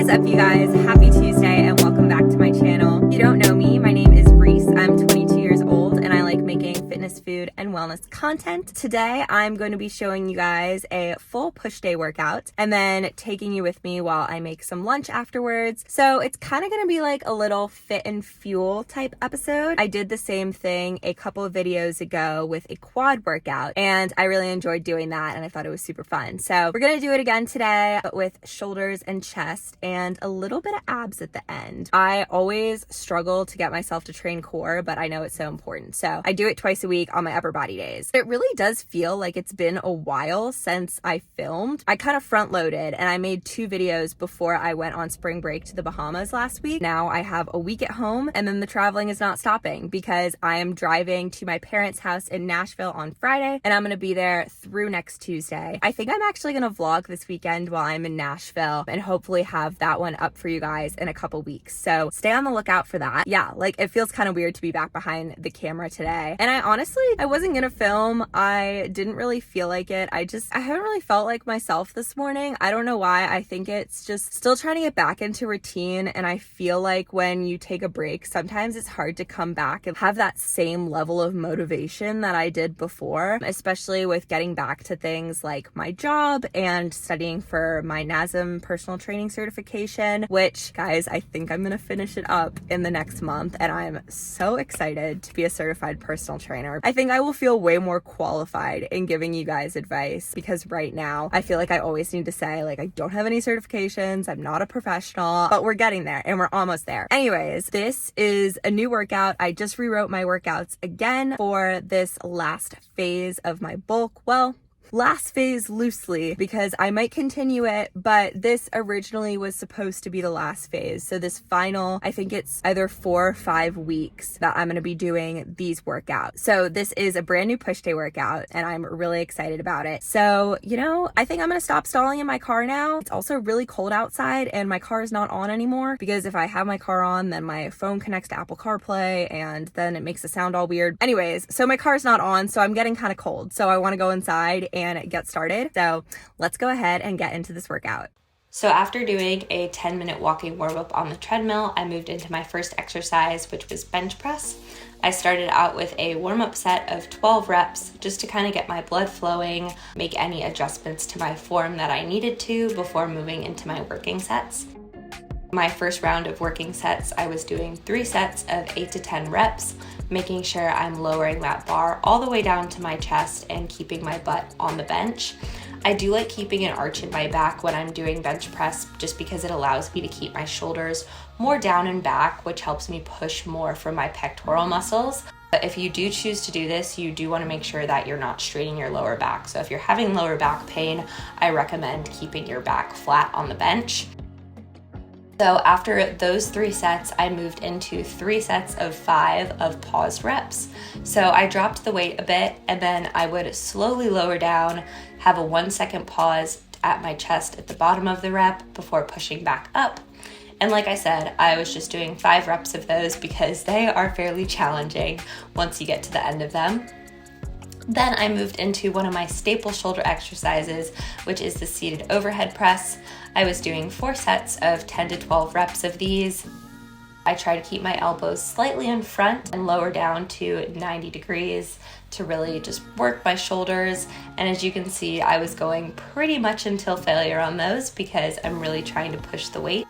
is up, you guys? Happy Tuesday and welcome back to my channel. If you don't know me, my name is Reese. I'm 22 years old and I like making fitness, food, and wellness content. Today, I'm going to be showing you guys a full push day workout and then taking you with me while I make some lunch afterwards. So it's kind of going to be like a little fit and fuel type episode. I did the same thing a couple of videos ago with a quad workout and I really enjoyed doing that and I thought it was super fun. So we're going to do it again today, but with shoulders and chest and a little bit of abs at the end. I always struggle to get myself to train core, but I know it's so important. So I do it twice a week on my upper body days. It really does feel like it's been a while since I filmed. I kind of front loaded and I made 2 videos before I went on spring break to the Bahamas last week. Now I have a week at home and then the traveling is not stopping because I am driving to my parents' house in Nashville on Friday and I'm going to be there through next Tuesday. I think I'm actually going to vlog this weekend while I'm in Nashville and hopefully have that one up for you guys in a couple weeks. So stay on the lookout for that. Yeah, like it feels kind of weird to be back behind the camera today. And I wasn't going to film. I didn't really feel like it. I haven't really felt like myself this morning. I don't know why. I think it's just still trying to get back into routine. And I feel like when you take a break, sometimes it's hard to come back and have that same level of motivation that I did before, especially with getting back to things like my job and studying for my NASM personal training certification, which guys, I think I'm going to finish it up in the next month. And I'm so excited to be a certified personal trainer. I think I will feel way more qualified in giving you guys advice because right now I feel like I always need to say like, I don't have any certifications. I'm not a professional, but we're getting there and we're almost there. Anyways, this is a new workout. I just rewrote my workouts again for this last phase of my bulk. Well, last phase loosely because I might continue it, but this originally was supposed to be the last phase. So this final, I think it's either 4 or 5 weeks that I'm going to be doing these workouts. So this is a brand new push day workout and I'm really excited about it. So, I think I'm going to stop stalling in my car now. It's also really cold outside and my car is not on anymore because if I have my car on, then my phone connects to Apple CarPlay and then it makes the sound all weird. Anyways, so my car's not on, so I'm getting kind of cold. So I want to go inside and get started. So let's go ahead and get into this workout. So after doing a 10-minute walking warm-up on the treadmill, I moved into my first exercise, which was bench press. I started out with a warm-up set of 12 reps just to kind of get my blood flowing, make any adjustments to my form that I needed to before moving into my working sets. My first round of working sets, I was doing 3 sets of 8 to 10 reps, making sure I'm lowering that bar all the way down to my chest and keeping my butt on the bench. I do like keeping an arch in my back when I'm doing bench press just because it allows me to keep my shoulders more down and back, which helps me push more from my pectoral muscles. But if you do choose to do this, you do want to make sure that you're not straining your lower back. So if you're having lower back pain, I recommend keeping your back flat on the bench. So after those 3 sets, I moved into 3 sets of 5 of paused reps. So I dropped the weight a bit and then I would slowly lower down, have a 1-second pause at my chest at the bottom of the rep before pushing back up. And like I said, I was just doing 5 reps of those because they are fairly challenging once you get to the end of them. Then I moved into one of my staple shoulder exercises, which is the seated overhead press. I was doing 4 sets of 10 to 12 reps of these. I try to keep my elbows slightly in front and lower down to 90 degrees to really just work my shoulders. And as you can see, I was going pretty much until failure on those because I'm really trying to push the weight.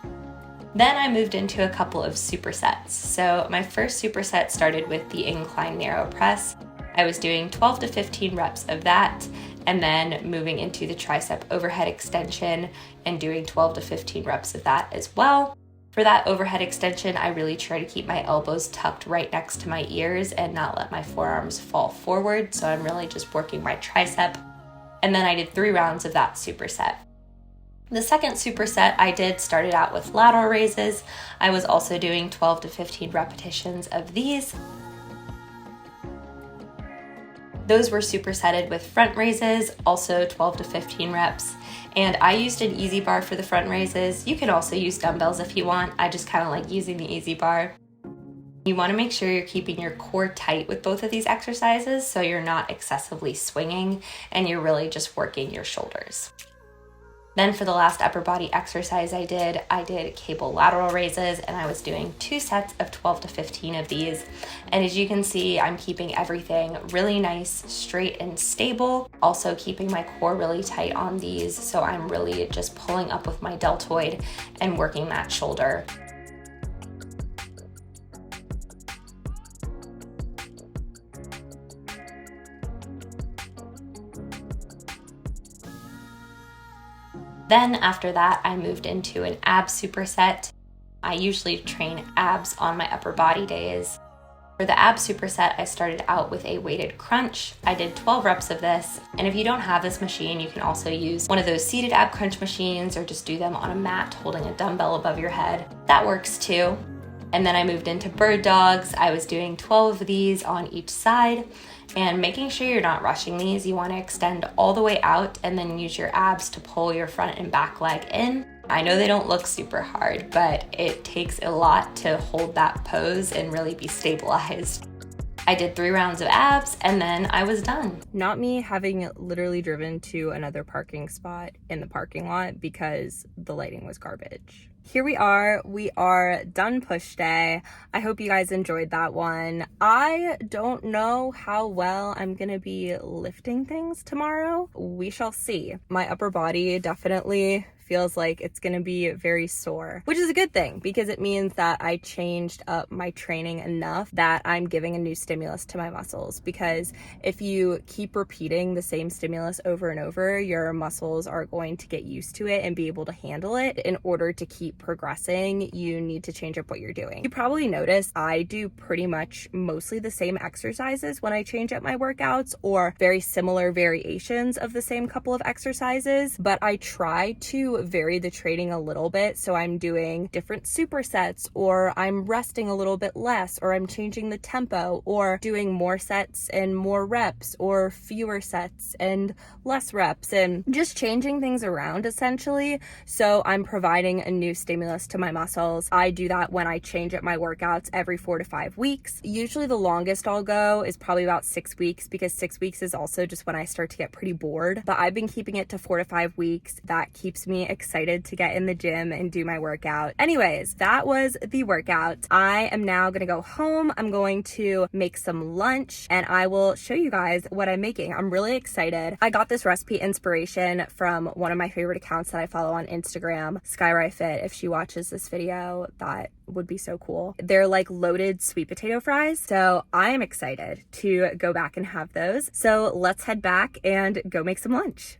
Then I moved into a couple of supersets. So my first superset started with the incline narrow press. I was doing 12 to 15 reps of that and then moving into the tricep overhead extension and doing 12 to 15 reps of that as well. For that overhead extension, I really try to keep my elbows tucked right next to my ears and not let my forearms fall forward. So I'm really just working my tricep. And then I did 3 rounds of that superset. The second superset I did started out with lateral raises. I was also doing 12 to 15 repetitions of these. Those were supersetted with front raises, also 12 to 15 reps. And I used an easy bar for the front raises. You can also use dumbbells if you want. I just kind of like using the easy bar. You want to make sure you're keeping your core tight with both of these exercises so you're not excessively swinging and you're really just working your shoulders. Then for the last upper body exercise I did cable lateral raises, and I was doing 2 sets of 12 to 15 of these. And as you can see, I'm keeping everything really nice, straight and stable. Also keeping my core really tight on these, so I'm really just pulling up with my deltoid and working that shoulder. Then after that, I moved into an ab superset. I usually train abs on my upper body days. For the ab superset, I started out with a weighted crunch. I did 12 reps of this, and if you don't have this machine, you can also use one of those seated ab crunch machines or just do them on a mat holding a dumbbell above your head. That works too. And then I moved into bird dogs. I was doing 12 of these on each side, and making sure you're not rushing these. You want to extend all the way out and then use your abs to pull your front and back leg in. I know they don't look super hard, but it takes a lot to hold that pose and really be stabilized. I did 3 rounds of abs and then I was done. Not me having literally driven to another parking spot in the parking lot because the lighting was garbage. Here we are done push day. I hope you guys enjoyed that one. I don't know how well I'm gonna be lifting things tomorrow. We shall see. My upper body definitely feels like it's gonna be very sore, which is a good thing because it means that I changed up my training enough that I'm giving a new stimulus to my muscles. Because if you keep repeating the same stimulus over and over, your muscles are going to get used to it and be able to handle it. In order to keep progressing, you need to change up what you're doing. You probably noticed I do pretty much mostly the same exercises when I change up my workouts, or very similar variations of the same couple of exercises, but I try to vary the training a little bit. So I'm doing different supersets, or I'm resting a little bit less, or I'm changing the tempo, or doing more sets and more reps, or fewer sets and less reps, and just changing things around essentially. So I'm providing a new stimulus to my muscles. I do that when I change up my workouts every 4 to 5 weeks. Usually the longest I'll go is probably about 6 weeks, because 6 weeks is also just when I start to get pretty bored. But I've been keeping it to 4 to 5 weeks. That keeps me excited to get in the gym and do my workout. Anyways, that was the workout. I am now gonna go home. I'm going to make some lunch and I will show you guys what I'm making. I'm really excited. I got this recipe inspiration from one of my favorite accounts that I follow on Instagram, SkyRyFit. If she watches this video, that would be so cool. They're like loaded sweet potato fries. So I am excited to go back and have those. So let's head back and go make some lunch.